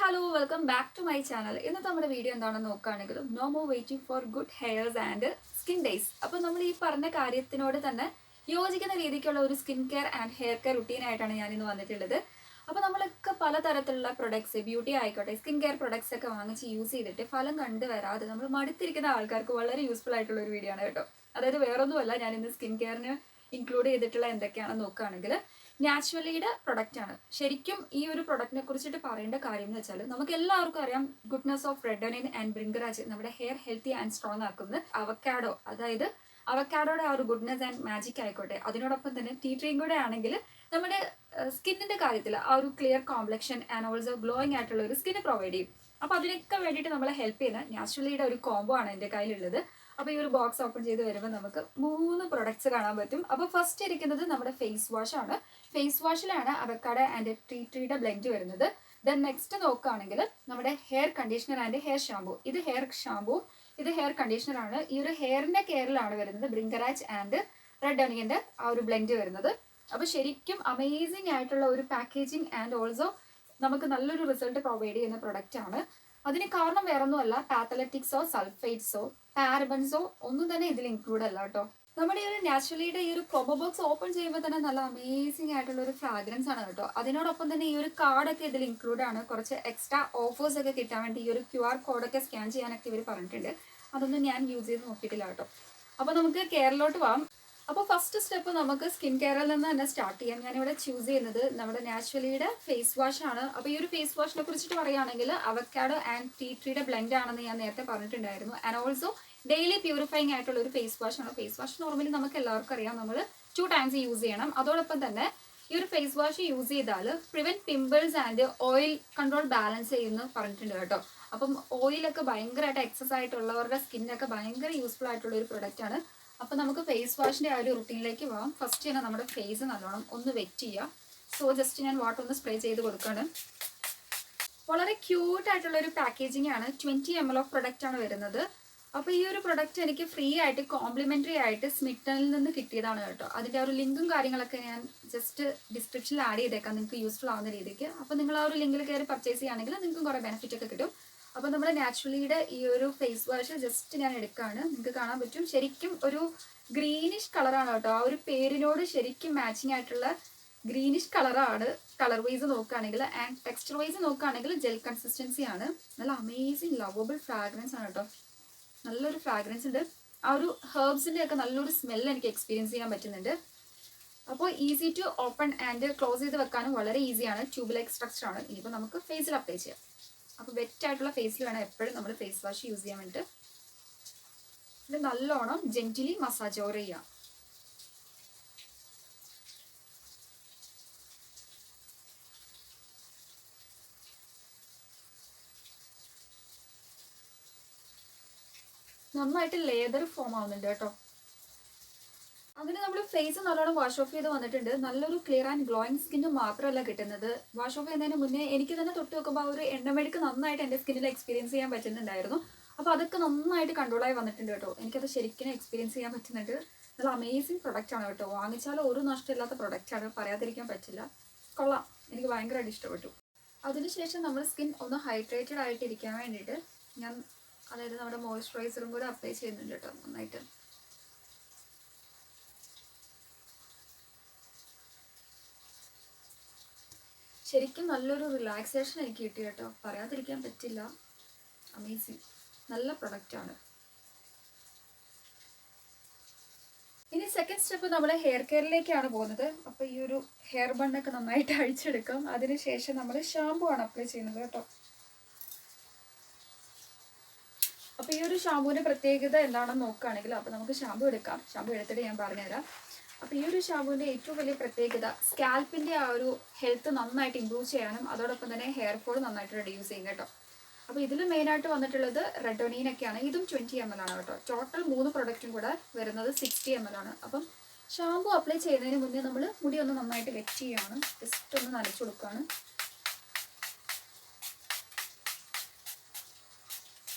Hello, welcome back to my channel. ഇന്നത്തെ നമ്മുടെ video എന്താണെന്ന് നോക്കുകയാണെങ്കിൽ no more waiting for good hairs and skin days. അപ്പോൾ നമ്മൾ ഈ പറഞ്ഞ കാര്യത്തിനോട് തന്നെ യോജിക്കുന്ന രീതിക്കുള്ള ഒരു skin care and hair care റുട്ടീനായിട്ടാണ് ഞാൻ ഇന്ന് വന്നിട്ടുള്ളത്. അപ്പോൾ നമ്മളൊക്കെ പലതരത്തിലുള്ള പ്രൊഡക്ട്സ്, ബ്യൂട്ടി ആയിക്കോട്ടെ, സ്കിൻ കെയർ പ്രൊഡക്ട്സ് ഒക്കെ വാങ്ങിച്ച് യൂസ് ചെയ്തിട്ട് ഫലം കണ്ടു വരാതെ നമ്മൾ മടുത്തിരിക്കുന്ന ആൾക്കാർക്ക് വളരെ യൂസ്ഫുൾ ആയിട്ടുള്ള ഒരു വീഡിയോ ആണ് കേട്ടോ. അതായത് വേറൊന്നുമല്ല, ഞാൻ ഇന്ന് സ്കിൻ കെയറിന് ഇൻക്ലൂഡ് ചെയ്തിട്ടുള്ള എന്തൊക്കെയാണെന്ന് നോക്കുകയാണെങ്കിൽ നാച്ചുറലിയുടെ പ്രൊഡക്റ്റ് ആണ്. ശരിക്കും ഈ ഒരു പ്രൊഡക്റ്റിനെ കുറിച്ചിട്ട് പറയേണ്ട കാര്യം എന്ന് വെച്ചാൽ നമുക്ക് എല്ലാവർക്കും അറിയാം, ഗുഡ്നെസ് ഓഫ് റെഡോണിൻ ആൻഡ് ബ്രിങ്കറാജ് നമ്മുടെ ഹെയർ ഹെൽത്തി ആൻഡ് സ്ട്രോങ് ആക്കുന്നത് അവക്കാഡോ, അതായത് അവക്കാഡോയുടെ ആ ഒരു ഗുഡ്നെസ് ആൻഡ് മാജിക് ആയിക്കോട്ടെ, അതിനോടൊപ്പം തന്നെ ടീ ട്രീയും കൂടെ ആണെങ്കിൽ നമ്മുടെ സ്കിന്നിന്റെ കാര്യത്തിൽ ആ ഒരു clear complexion and also glowing ആയിട്ടുള്ള ഒരു സ്കിന്ന് പ്രൊവൈഡ് ചെയ്യും. അപ്പൊ അതിനൊക്കെ വേണ്ടിയിട്ട് നമ്മളെ ഹെൽപ്പ് ചെയ്യുന്ന നാച്ചുറലിയുടെ ഒരു കോംബോ ആണ് എൻ്റെ കയ്യിലുള്ളത്. അപ്പോൾ ഈ ഒരു ബോക്സ് ഓപ്പൺ ചെയ്ത് വരുമ്പോൾ നമുക്ക് 3 പ്രൊഡക്ട്സ് കാണാൻ പറ്റും. അപ്പോൾ ഫസ്റ്റ് ഇരിക്കുന്നത് നമ്മുടെ ഫേസ് വാഷ് ആണ്. ഫേസ് വാഷിലാണ് അവക്കാഡോ ആൻഡ് ടീ ട്രീയുടെ ബ്ലെൻഡ് വരുന്നത്. ദെൻ നെക്സ്റ്റ് നോക്കുകയാണെങ്കിൽ നമ്മുടെ hair conditioner and hair shampoo. ഇത് ഹെയർ ഷാമ്പൂ, ഇത് ഹെയർ കണ്ടീഷണർ ആണ്. ഈ ഒരു ഹെയറിന്റെ കെയറിലാണ് വരുന്നത് ബ്രിങ്കറാജ് ആൻഡ് റെഡ് ഒണിയന്റെ ആ ഒരു ബ്ലെൻഡ് വരുന്നത്. അപ്പോൾ ശരിക്കും അമേസിംഗ് ആയിട്ടുള്ള ഒരു പാക്കേജിങ് ആൻഡ് ഓൾസോ നമുക്ക് നല്ലൊരു റിസൾട്ട് പ്രൊവൈഡ് ചെയ്യുന്ന പ്രൊഡക്റ്റ് ആണ്. അതിന് കാരണം വേറൊന്നുമല്ല, പാത്തലറ്റിക്സോ സൾഫേറ്റ്സോ പാരബൻസോ ഒന്നും തന്നെ ഇതിൽ ഇൻക്ലൂഡ് അല്ല കേട്ടോ. നമ്മുടെ ഈ ഒരു നാച്ചുറലിയുടെ ഈ ഒരു പ്രൊമോ ബോക്സ് ഓപ്പൺ ചെയ്യുമ്പോൾ തന്നെ നല്ല അമേസിംഗ് ആയിട്ടുള്ള ഒരു ഫ്രാഗ്രൻസ് ആണ് കേട്ടോ. അതിനോടൊപ്പം തന്നെ ഈ ഒരു കാർഡൊക്കെ ഇതിൽ ഇൻക്ലൂഡ് ആണ്. കുറച്ച് എക്സ്ട്രാ ഓഫേഴ്സ് ഒക്കെ കിട്ടാൻ വേണ്ടി ഈ ഒരു QR കോഡൊക്കെ സ്കാൻ ചെയ്യാനൊക്കെ ഇവർ പറഞ്ഞിട്ടുണ്ട്. അതൊന്നും ഞാൻ യൂസ് ചെയ്ത് നോക്കിയിട്ടില്ല കേട്ടോ. അപ്പോൾ നമുക്ക് കെയറിലോട്ട് പോകാം. അപ്പോൾ ഫസ്റ്റ് സ്റ്റെപ്പ് നമുക്ക് സ്കിൻ കെയറിൽ നിന്ന് തന്നെ സ്റ്റാർട്ട് ചെയ്യാം. ഞാനിവിടെ ചൂസ് ചെയ്യുന്നത് നമ്മുടെ നാച്ചുറലിയുടെ ഫേസ് വാഷ് ആണ്. അപ്പോൾ ഈ ഒരു ഫേസ് വാഷിനെ കുറിച്ചിട്ട് പറയുകയാണെങ്കിൽ അവക്കാഡോ ആൻഡ് ടീ ട്രീയുടെ ബ്ലെൻഡ് ആണെന്ന് ഞാൻ നേരത്തെ പറഞ്ഞിട്ടുണ്ടായിരുന്നു. ആൻഡ് ഓൾസോ ഡെയിലി പ്യൂരിഫൈങ് ആയിട്ടുള്ള ഒരു ഫേസ് വാഷ് ആണ്. ഫേസ് വാഷ് നോർമലി നമുക്ക് എല്ലാവർക്കും അറിയാം, നമ്മൾ 2 ടൈംസ് യൂസ് ചെയ്യണം. അതോടൊപ്പം തന്നെ ഈ ഒരു ഫേസ് വാഷ് യൂസ് ചെയ്താൽ prevent pimples and oil control balance ചെയ്യുന്നു പറഞ്ഞിട്ടുണ്ട് കേട്ടോ. അപ്പം ഓയിലൊക്കെ ഭയങ്കരമായിട്ട് എക്സസ് ആയിട്ടുള്ളവരുടെ സ്കിന്നൊക്കെ ഭയങ്കര യൂസ്ഫുൾ ആയിട്ടുള്ള ഒരു പ്രൊഡക്റ്റ് ആണ്. അപ്പോൾ നമുക്ക് ഫേസ് വാഷിൻ്റെ ആ ഒരു റുട്ടീനിലേക്ക് പോകാം. ഫസ്റ്റ് തന്നെ നമ്മുടെ ഫേസ് നല്ലോണം ഒന്ന് വെറ്റ് ചെയ്യുക. സോ ജസ്റ്റ് ഞാൻ വാട്ടർ ഒന്ന് സ്പ്രേ ചെയ്ത് കൊടുക്കുകയാണ്. വളരെ ക്യൂട്ട് ആയിട്ടുള്ള ഒരു പാക്കേജിംഗ് ആണ്. 20 ml ഓഫ് പ്രൊഡക്റ്റ് ആണ് വരുന്നത്. അപ്പോൾ ഈ ഒരു പ്രൊഡക്റ്റ് എനിക്ക് ഫ്രീ ആയിട്ട് കോംപ്ലിമെൻ്ററി ആയിട്ട് സ്മിറ്റനിൽ നിന്ന് കിട്ടിയതാണ് കേട്ടോ. അതിൻ്റെ ആ ഒരു ലിങ്കും കാര്യങ്ങളൊക്കെ ഞാൻ ജസ്റ്റ് ഡിസ്ക്രിപ്ഷനിൽ ആഡ് ചെയ്തേക്കാം, നിങ്ങൾക്ക് യൂസ്ഫുൾ ആവുന്ന രീതിക്ക്. അപ്പോൾ നിങ്ങൾ ആ ഒരു ലിങ്കിൽ കയറി പർച്ചേസ് ചെയ്യുകയാണെങ്കിൽ നിങ്ങൾക്കും കുറേ ബെനിഫിറ്റ് ഒക്കെ കിട്ടും. അപ്പോൾ നമ്മുടെ നാച്ചുറലിയുടെ ഈ ഒരു ഫേസ് വാഷ് ജസ്റ്റ് ഞാൻ എടുക്കുകയാണ്. നിങ്ങൾക്ക് കാണാൻ പറ്റും, ശരിക്കും ഒരു ഗ്രീനിഷ് കളറാണ് കേട്ടോ. ആ ഒരു പേരിനോട് ശരിക്കും മാച്ചിങ് ആയിട്ടുള്ള ഗ്രീനിഷ് കളറാണ്. കളർ വൈസ് നോക്കുകയാണെങ്കിൽ ആൻഡ് ടെക്സ്ചർ വൈസ് നോക്കുകയാണെങ്കിൽ ജെൽ കൺസിസ്റ്റൻസി ആണ്. നല്ല അമേസിങ് ലവബിൾ ഫ്രാഗ്രൻസ് ആണ് കേട്ടോ. നല്ലൊരു ഫ്രാഗ്രൻസ് ഉണ്ട്. ആ ഒരു ഹെർബ്സിൻ്റെ ഒക്കെ നല്ലൊരു സ്മെല്ല് എനിക്ക് എക്സ്പീരിയൻസ് ചെയ്യാൻ പറ്റുന്നുണ്ട്. അപ്പോൾ easy to open and close ചെയ്ത് വെക്കാനും വളരെ ഈസിയാണ്. ട്യൂബ് ലൈക്ക് സ്ട്രക്ചർ ആണ്. ഇനിയിപ്പോൾ നമുക്ക് ഫേസിൽ അപ്ലൈ ചെയ്യാം. അപ്പോൾ വെറ്റ് ആയിട്ടുള്ള ഫേസിൽ വേണം എപ്പോഴും നമ്മൾ ഫേസ് വാഷ് യൂസ് ചെയ്യാൻ വേണ്ടിയിട്ട്. ഇത് നല്ലോണം ജെന്റിലി മസാജ് ഓവർ ചെയ്യാം. നന്നായിട്ട് ലേദർ ഫോം ആവുന്നുണ്ട് കേട്ടോ. അങ്ങനെ നമ്മൾ ഫേസ് നല്ലോണം വാഷ് ഓഫ് ചെയ്ത് വന്നിട്ടുണ്ട്. നല്ലൊരു ക്ലിയർ ആൻഡ് ഗ്ലോയിങ് സ്കിന്ന് മാത്രമല്ല കിട്ടുന്നത്, വാഷ് ഓഫ് ചെയ്യുന്നതിന് മുന്നേ എനിക്ക് തന്നെ തൊട്ട് നോക്കുമ്പോൾ ആ ഒരു എണ്ണമെഴുക്ക് നന്നായിട്ട് എൻ്റെ സ്കിന്നിൽ എക്സ്പീരിയൻസ് ചെയ്യാൻ പറ്റുന്നുണ്ടായിരുന്നു. അപ്പോൾ അതൊക്കെ നന്നായിട്ട് കൺട്രോളായി വന്നിട്ടുണ്ട് കേട്ടോ. എനിക്കത് ശരിക്കും എക്സ്പീരിയൻസ് ചെയ്യാൻ പറ്റുന്നുണ്ട്. നല്ല അമേസിങ് പ്രൊഡക്റ്റ് ആണ് കേട്ടോ. വാങ്ങിച്ചാൽ ഒരു നഷ്ടമില്ലാത്ത പ്രൊഡക്റ്റാണ്, പറയാതിരിക്കാൻ പറ്റില്ല. കൊള്ളാം, എനിക്ക് ഭയങ്കരമായിട്ട് ഇഷ്ടപ്പെട്ടു. അതിനുശേഷം നമ്മൾ സ്കിൻ ഒന്ന് ഹൈഡ്രേറ്റഡ് ആയിട്ടിരിക്കാൻ വേണ്ടിയിട്ട് ഞാൻ അതായത് നമ്മുടെ മോയ്സ്ചറൈസറും കൂടെ അപ്ലൈ ചെയ്യുന്നുണ്ട് കേട്ടോ നന്നായിട്ട്. ശരിക്കും നല്ലൊരു റിലാക്സേഷൻ എനിക്ക് കിട്ടി കേട്ടോ, പറയാതിരിക്കാൻ പറ്റില്ല. അമേസിങ്, നല്ല പ്രൊഡക്റ്റാണ്. ഇനി സെക്കൻഡ് സ്റ്റെപ്പ് നമ്മൾ ഹെയർ കെയറിലേക്കാണ് പോകുന്നത്. അപ്പോൾ ഈ ഒരു ഹെയർ ബണ്ണൊക്കെ നന്നായിട്ട് അഴിച്ചെടുക്കാം. അതിനുശേഷം നമ്മൾ ഷാമ്പു ആണ് അപ്ലൈ ചെയ്യുന്നത് കേട്ടോ. അപ്പോൾ ഈ ഒരു ഷാമ്പൂവിൻ്റെ പ്രത്യേകത എന്താണെന്ന് നോക്കുകയാണെങ്കിൽ, അപ്പോൾ നമുക്ക് ഷാമ്പു എടുക്കാം. ഷാമ്പു എടുത്തിട്ട് ഞാൻ പറഞ്ഞുതരാം. അപ്പോൾ ഈ ഒരു ഷാമ്പൂവിൻ്റെ ഏറ്റവും വലിയ പ്രത്യേകത സ്കാൽപ്പിൻ്റെ ആ ഒരു ഹെൽത്ത് നന്നായിട്ട് ഇമ്പ്രൂവ് ചെയ്യാനും അതോടൊപ്പം തന്നെ ഹെയർ ഫോൾ നന്നായിട്ട് റെഡ്യൂസ് ചെയ്യും കേട്ടോ. അപ്പോൾ ഇതിൽ മെയിനായിട്ട് വന്നിട്ടുള്ളത് റെഡോണീനൊക്കെയാണ്. ഇതും 20 ml ആണ് കേട്ടോ. ടോട്ടൽ 3 പ്രൊഡക്റ്റും കൂടെ വരുന്നത് 60 ml ആണ്. അപ്പം ഷാമ്പു അപ്ലൈ ചെയ്യുന്നതിന് മുന്നേ നമ്മൾ മുടി ഒന്ന് നന്നായിട്ട് വെറ്റ് ചെയ്യുകയാണ്. ജസ്റ്റ് ഒന്ന് നനച്ചു കൊടുക്കുകയാണ്.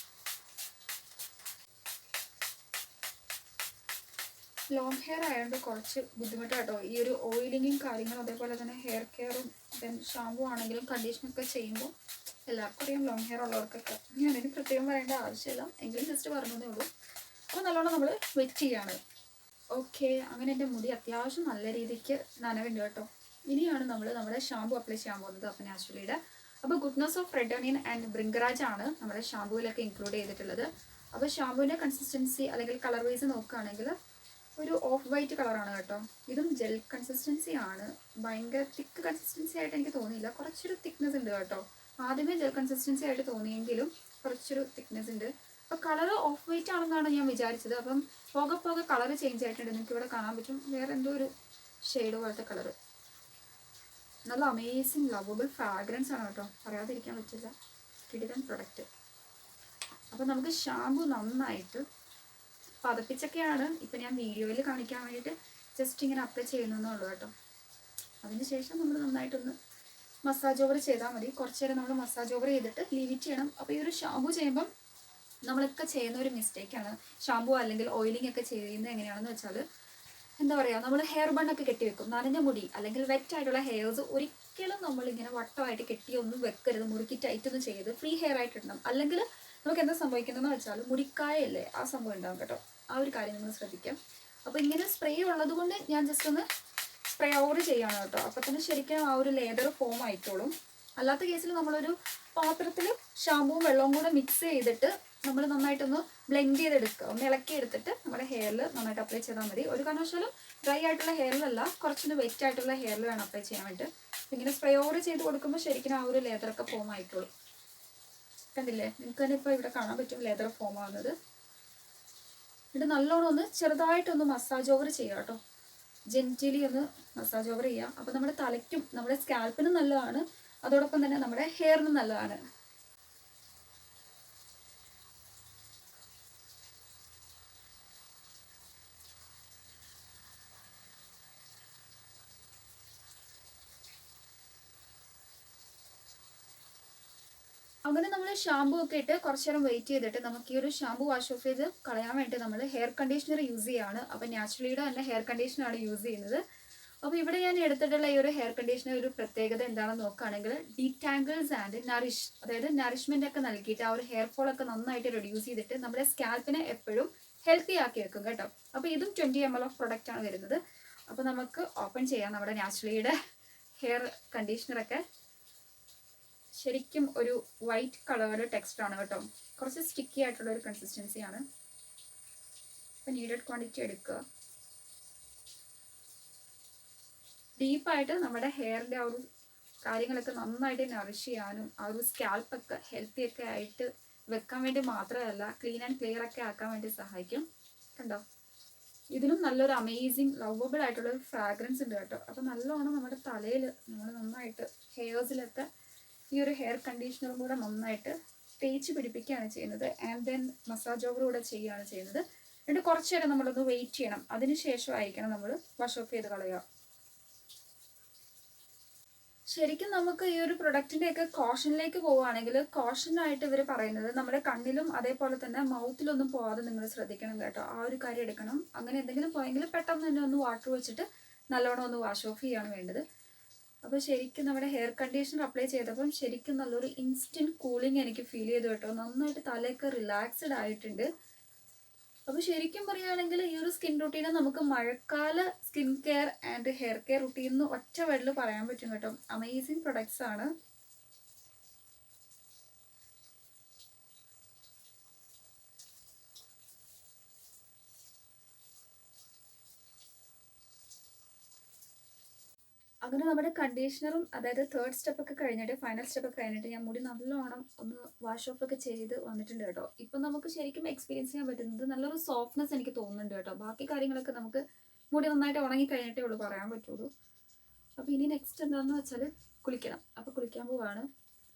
ലോങ് ഹെയർ ആയതുകൊണ്ട് കുറച്ച് ബുദ്ധിമുട്ടാട്ടോ ഈ ഒരു ഓയിലിങ്ങും കാര്യങ്ങളും, അതേപോലെ തന്നെ ഹെയർ കെയറും ദെൻ ഷാമ്പു ആണെങ്കിലും കണ്ടീഷനൊക്കെ ചെയ്യുമ്പോൾ എല്ലാവർക്കും അറിയാം ലോങ് ഹെയർ ഉള്ളവർക്കൊക്കെ. ഞാനതിന് പ്രത്യേകം പറയേണ്ട ആവശ്യമില്ല, എങ്കിലും ജസ്റ്റ് പറഞ്ഞതേ ഉള്ളൂ. അപ്പോൾ നല്ലോണം നമ്മൾ വെറ്റ് ചെയ്യാണ്. ഓക്കെ, അങ്ങനെ എൻ്റെ മുടി അത്യാവശ്യം നല്ല രീതിക്ക് നനവുണ്ട് കേട്ടോ. ഇനിയാണ് നമ്മൾ നമ്മുടെ ഷാമ്പു അപ്ലൈ ചെയ്യാൻ പോകുന്നത്. അപ്പോൾ നാച്ചുറലിയുടെ goodness of red onion and bhringraj ആണ് നമ്മുടെ ഷാമ്പൂവിലൊക്കെ ഇൻക്ലൂഡ് ചെയ്തിട്ടുള്ളത്. അപ്പോൾ ഷാമ്പൂവിൻ്റെ കൺസിസ്റ്റൻസി അല്ലെങ്കിൽ കളർ വൈസ് നോക്കുകയാണെങ്കിൽ ഒരു ഓഫ് വൈറ്റ് കളറാണ് കേട്ടോ. ഇതും ജെൽ കൺസിസ്റ്റൻസി ആണ്. ഭയങ്കര തിക്ക് കൺസിസ്റ്റൻസി ആയിട്ട് എനിക്ക് തോന്നിയില്ല, കുറച്ചൊരു തിക്നെസ് ഉണ്ട് കേട്ടോ. ആദ്യമേ ജെൽ കൺസിസ്റ്റൻസി ആയിട്ട് തോന്നിയെങ്കിലും കുറച്ചൊരു തിക്നെസ് ഉണ്ട്. അപ്പോൾ കളർ ഓഫ് വൈറ്റ് ആണെന്നാണ് ഞാൻ വിചാരിച്ചത്. അപ്പം പോകെ പോകെ കളർ ചേഞ്ച് ആയിട്ടുണ്ട്. നിങ്ങൾക്ക് ഇവിടെ കാണാൻ പറ്റും, വേറെ എന്തോ ഒരു ഷെയ്ഡ് പോലത്തെ കളറ്. നല്ല അമേസിങ് ലവബിൾ ഫ്രാഗ്രൻസ് ആണ് കേട്ടോ, പറയാതിരിക്കാൻ പറ്റില്ല. കിടിലൻ പ്രൊഡക്റ്റ്. അപ്പോൾ നമുക്ക് ഷാമ്പു നന്നായിട്ട് പതപ്പിച്ചൊക്കെയാണ് ഇപ്പം ഞാൻ വീഡിയോയിൽ കാണിക്കാൻ വേണ്ടിയിട്ട് ജസ്റ്റ് ഇങ്ങനെ അപ്ലൈ ചെയ്യുന്നതെന്നേ ഉള്ളൂ കേട്ടോ. അതിനുശേഷം നമ്മൾ നന്നായിട്ടൊന്ന് മസാജ് ഓവർ ചെയ്താൽ മതി. കുറച്ച് നേരം നമ്മൾ മസാജ് ഓവർ ചെയ്തിട്ട് ലിമിറ്റ് ചെയ്യണം. അപ്പോൾ ഈ ഒരു ഷാമ്പു ചെയ്യുമ്പം നമ്മളൊക്കെ ചെയ്യുന്ന ഒരു മിസ്റ്റേക്കാണ്. ഷാമ്പു അല്ലെങ്കിൽ ഓയിലിംഗ് ഒക്കെ ചെയ്യുന്നത് എങ്ങനെയാണെന്ന് വെച്ചാൽ, എന്താ പറയുക, നമ്മൾ ഹെയർ ബണ്ണൊക്കെ കെട്ടി വെക്കും. നനഞ്ഞ മുടി അല്ലെങ്കിൽ വെറ്റ് ആയിട്ടുള്ള ഹെയർസ് ഒരിക്കലും നമ്മളിങ്ങനെ വട്ടമായിട്ട് കെട്ടിയൊന്നും വെക്കരുത്. മുറുക്കി ടൈറ്റൊന്നും ചെയ്ത് ഫ്രീ ഹെയർ ആയിട്ടിടണം. അല്ലെങ്കിൽ നമുക്ക് എന്താ സംഭവിക്കുന്നതെന്ന് വെച്ചാൽ മുടിക്കായല്ലേ ആ സംഭവം ഉണ്ടാകും കേട്ടോ. ആ ഒരു കാര്യം നമ്മൾ ശ്രദ്ധിക്കാം. അപ്പോൾ ഇങ്ങനെ സ്പ്രേ ഉള്ളത് കൊണ്ട് ഞാൻ ജസ്റ്റ് ഒന്ന് സ്പ്രേ ഓവർ ചെയ്യാണ് കേട്ടോ. അപ്പോൾ തന്നെ ശരിക്കും ആ ഒരു ലേതർ ഫോം ആയിക്കോളും. അല്ലാത്ത കേസിൽ നമ്മളൊരു പാത്രത്തിൽ ഷാമ്പുവും വെള്ളവും കൂടെ മിക്സ് ചെയ്തിട്ട് നമ്മൾ നന്നായിട്ടൊന്ന് ബ്ലെൻഡ് ചെയ്തെടുക്കുക. ഒന്ന് ഇളക്കി എടുത്തിട്ട് നമ്മുടെ ഹെയറിൽ നന്നായിട്ട് അപ്ലൈ ചെയ്താൽ മതി. ഒരു കാരണവശാലും ഡ്രൈ ആയിട്ടുള്ള ഹെയറിലല്ല, കുറച്ചൊന്ന് വെറ്റ് ആയിട്ടുള്ള ഹെയറിൽ വേണം അപ്ലൈ ചെയ്യാൻ വേണ്ടിയിട്ട്. ഇങ്ങനെ സ്പ്രേ ഓവർ ചെയ്ത് കൊടുക്കുമ്പോൾ ശരിക്കും ആ ഒരു ലേതറൊക്കെ ഫോം ആയിക്കോളും. കണ്ടില്ലേ, നിങ്ങൾക്ക് തന്നെ ഇപ്പോൾ ഇവിടെ കാണാൻ പറ്റും ലേതർ ഫോം ആവുന്നത്. എന്നിട്ട് നല്ലോണം ഒന്ന് ചെറുതായിട്ടൊന്ന് മസാജ് ഓവർ ചെയ്യുക കേട്ടോ. ജെന്റിലി ഒന്ന് മസാജ് ഓവർ ചെയ്യുക. അപ്പോൾ നമ്മുടെ തലയ്ക്കും നമ്മുടെ സ്കാൽപ്പിനും നല്ലതാണ്, അതോടൊപ്പം തന്നെ നമ്മുടെ ഹെയറിനും നല്ലതാണ്. അങ്ങനെ നമ്മൾ ഷാമ്പു ഒക്കെ ഇട്ട് കുറച്ച് നേരം വെയിറ്റ് ചെയ്തിട്ട് നമുക്ക് ഈ ഒരു ഷാമ്പു വാഷ് ഓഫ് ചെയ്ത് കളയാൻ വേണ്ടി നമ്മൾ ഹെയർ കണ്ടീഷണർ യൂസ് ചെയ്യുകയാണ്. അപ്പോൾ നാച്ചുറലിയുടെ തന്നെ ഹെയർ കണ്ടീഷണറാണ് യൂസ് ചെയ്യുന്നത്. അപ്പോൾ ഇവിടെ ഞാൻ എടുത്തിട്ടുള്ള ഈ ഒരു ഹെയർ കണ്ടീഷണർ ഒരു പ്രത്യേകത എന്താണെന്ന് നോക്കുകയാണെങ്കിൽ ഡീറ്റാങ്കിൾസ് ആൻഡ് നറിഷ്, അതായത് നറിഷ്മെൻ്റ് ഒക്കെ നൽകിയിട്ട് ആ ഒരു ഹെയർ ഫോൾ ഒക്കെ നന്നായിട്ട് റെഡ്യൂസ് ചെയ്തിട്ട് നമ്മുടെ സ്കാൽപ്പിനെ എപ്പോഴും ഹെൽത്തി ആക്കി വെക്കും കേട്ടോ. അപ്പോൾ ഇതും 20 ml ഓഫ് പ്രൊഡക്റ്റ് ആണ് വരുന്നത്. അപ്പോൾ നമുക്ക് ഓപ്പൺ ചെയ്യാം നമ്മുടെ നാച്ചുറലിയുടെ ഹെയർ കണ്ടീഷണറൊക്കെ. ശരിക്കും ഒരു വൈറ്റ് കളേർഡ് ടെക്സ്റ്റാണ് കേട്ടോ. കുറച്ച് സ്റ്റിക്കി ആയിട്ടുള്ള ഒരു കൺസിസ്റ്റൻസിയാണ്. അപ്പം നീഡഡ് ക്വാണ്ടിറ്റി എടുക്കുക. ഡീപ്പായിട്ട് നമ്മുടെ ഹെയറിൻ്റെ ആ ഒരു കാര്യങ്ങളൊക്കെ നന്നായിട്ട് നറിഷ് ചെയ്യാനും ആ ഒരു സ്കാൽപ്പൊക്കെ ഹെൽത്തി ഒക്കെ ആയിട്ട് വെക്കാൻ വേണ്ടി മാത്രമല്ല, ക്ലീൻ ആൻഡ് ക്ലിയർ ഒക്കെ ആക്കാൻ വേണ്ടി സഹായിക്കും. കണ്ടോ, ഇതിനും നല്ലൊരു അമേസിങ് ലവബിൾ ആയിട്ടുള്ള ഒരു ഫ്രാഗ്രൻസ് ഉണ്ട് കേട്ടോ. അപ്പോൾ നല്ലോണം നമ്മുടെ തലയിൽ നമ്മൾ നന്നായിട്ട് ഹെയർസിലൊക്കെ ഈ ഒരു ഹെയർ കണ്ടീഷണറും കൂടെ നന്നായിട്ട് തേച്ച് പിടിപ്പിക്കുകയാണ് ചെയ്യുന്നത്. ആൻഡ് ദെൻ മസാജ് ഓവർ കൂടെ ചെയ്യുകയാണ് ചെയ്യുന്നത്. എന്നിട്ട് കുറച്ച് നേരം നമ്മളൊന്ന് വെയിറ്റ് ചെയ്യണം. അതിനുശേഷമായിരിക്കണം നമ്മൾ വാഷ് ഓഫ് ചെയ്ത് കളയുക. ശരിക്കും നമുക്ക് ഈ ഒരു പ്രൊഡക്റ്റിൻ്റെയൊക്കെ കോഷനിലേക്ക് പോവുകയാണെങ്കിൽ കോഷനായിട്ട് ഇവർ പറയുന്നത് നമ്മുടെ കണ്ണിലും അതേപോലെ തന്നെ മൗത്തിലൊന്നും പോകാതെ നിങ്ങൾ ശ്രദ്ധിക്കണം കേട്ടോ. ആ ഒരു കാര്യം എടുക്കണം. അങ്ങനെ എന്തെങ്കിലും പോയെങ്കിൽ പെട്ടെന്ന് തന്നെ ഒന്ന് വാട്ടർ വെച്ചിട്ട് നല്ലോണം ഒന്ന് വാഷ് ഓഫ് ചെയ്യുകയാണ് വേണ്ടത്. അപ്പോൾ ശരിക്കും നമ്മുടെ ഹെയർ കണ്ടീഷണർ അപ്ലൈ ചെയ്തപ്പം ശരിക്കും നല്ലൊരു ഇൻസ്റ്റൻറ്റ് കൂളിംഗ് എനിക്ക് ഫീൽ ചെയ്തു കേട്ടോ. നന്നായിട്ട് തലയൊക്കെ റിലാക്സ്ഡ് ആയിട്ടുണ്ട്. അപ്പോൾ ശരിക്കും പറയുകയാണെങ്കിൽ ഈ ഒരു സ്കിൻ റുട്ടീനെ നമുക്ക് മഴക്കാല skin care and hair care routine എന്ന് ഒറ്റ വേർഡിൽ പറയാൻ പറ്റും കേട്ടോ. അമേസിങ് പ്രൊഡക്ട്സ് ആണ്. അങ്ങനെ നമ്മുടെ കണ്ടീഷണറും അതായത് തേർഡ് സ്റ്റെപ്പൊക്കെ കഴിഞ്ഞിട്ട് ഫൈനൽ സ്റ്റെപ്പൊക്കെ കഴിഞ്ഞിട്ട് ഞാൻ മുടി നല്ലോണം ഒന്ന് വാഷ് ഓഫ് ഒക്കെ ചെയ്ത് വന്നിട്ടുണ്ട് കേട്ടോ. ഇപ്പം നമുക്ക് ശരിക്കും എക്സ്പീരിയൻസ് ചെയ്യാൻ പറ്റുന്നത് നല്ലൊരു സോഫ്റ്റ്നെസ് എനിക്ക് തോന്നുന്നുണ്ട് കേട്ടോ. ബാക്കി കാര്യങ്ങളൊക്കെ നമുക്ക് മുടി നന്നായിട്ട് ഉണങ്ങി കഴിഞ്ഞിട്ടേ ഉള്ളൂ പറയാൻ പറ്റുള്ളൂ. അപ്പോൾ ഇനി നെക്സ്റ്റ് എന്താണെന്ന് വെച്ചാൽ കുളിക്കണം. അപ്പോൾ കുളിക്കാൻ പോവാണ്.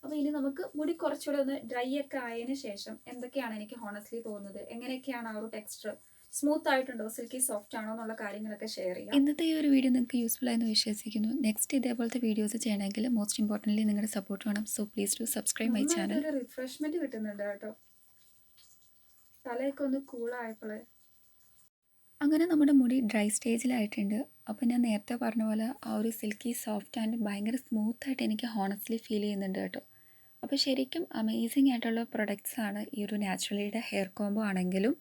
അപ്പോൾ ഇനി നമുക്ക് മുടി കുറച്ചുകൂടെ ഒന്ന് ഡ്രൈ ഒക്കെ ആയതിനു ശേഷം എന്തൊക്കെയാണ് എനിക്ക് ഹോണസ്റ്റ്ലി തോന്നുന്നത്, എങ്ങനെയൊക്കെയാണ് ആ ഒരു ടെക്സ്ചർ സ്മൂത്ത് ആയിട്ടുണ്ടോ സിൽക്കി സോഫ്റ്റ് ആണോ എന്നുള്ള കാര്യങ്ങളൊക്കെ ഷെയർ ചെയ്യാം. ഇന്നത്തെ ഈ ഒരു വീഡിയോ നിങ്ങൾക്ക് യൂസ്ഫുൾ ആയെന്ന് വിശ്വസിക്കുന്നു. നെക്സ്റ്റ് ഇതേപോലത്തെ വീഡിയോസ് ചെയ്യണമെങ്കിൽ മോസ്റ്റ് ഇമ്പോർട്ടൻ്റ്ലി നിങ്ങളുടെ സപ്പോർട്ട് വേണം. So please to subscribe my channel. ഒരു റിഫ്രഷ്മെന്റ് കിട്ടുന്നുണ്ട് കേട്ടോ. തലയൊക്കെ ഒന്ന് കൂളായപ്പോൾ അങ്ങനെ നമ്മുടെ മുടി ഡ്രൈ സ്റ്റേജിലായിട്ടുണ്ട്. അപ്പോൾ ഞാൻ നേരത്തെ പറഞ്ഞ പോലെ ആ ഒരു സിൽക്കി സോഫ്റ്റ് ആൻഡ് ഭയങ്കര സ്മൂത്തായിട്ട് എനിക്ക് ഹോണസ്റ്റ്ലി ഫീൽ ചെയ്യുന്നുണ്ട് കേട്ടോ. അപ്പോൾ ശരിക്കും അമേസിങ് ആയിട്ടുള്ള പ്രൊഡക്ട്സ് ആണ് ഈ ഒരു നാച്ചുറലിയുടെ ഹെയർ കോംബോ ആണെങ്കിലും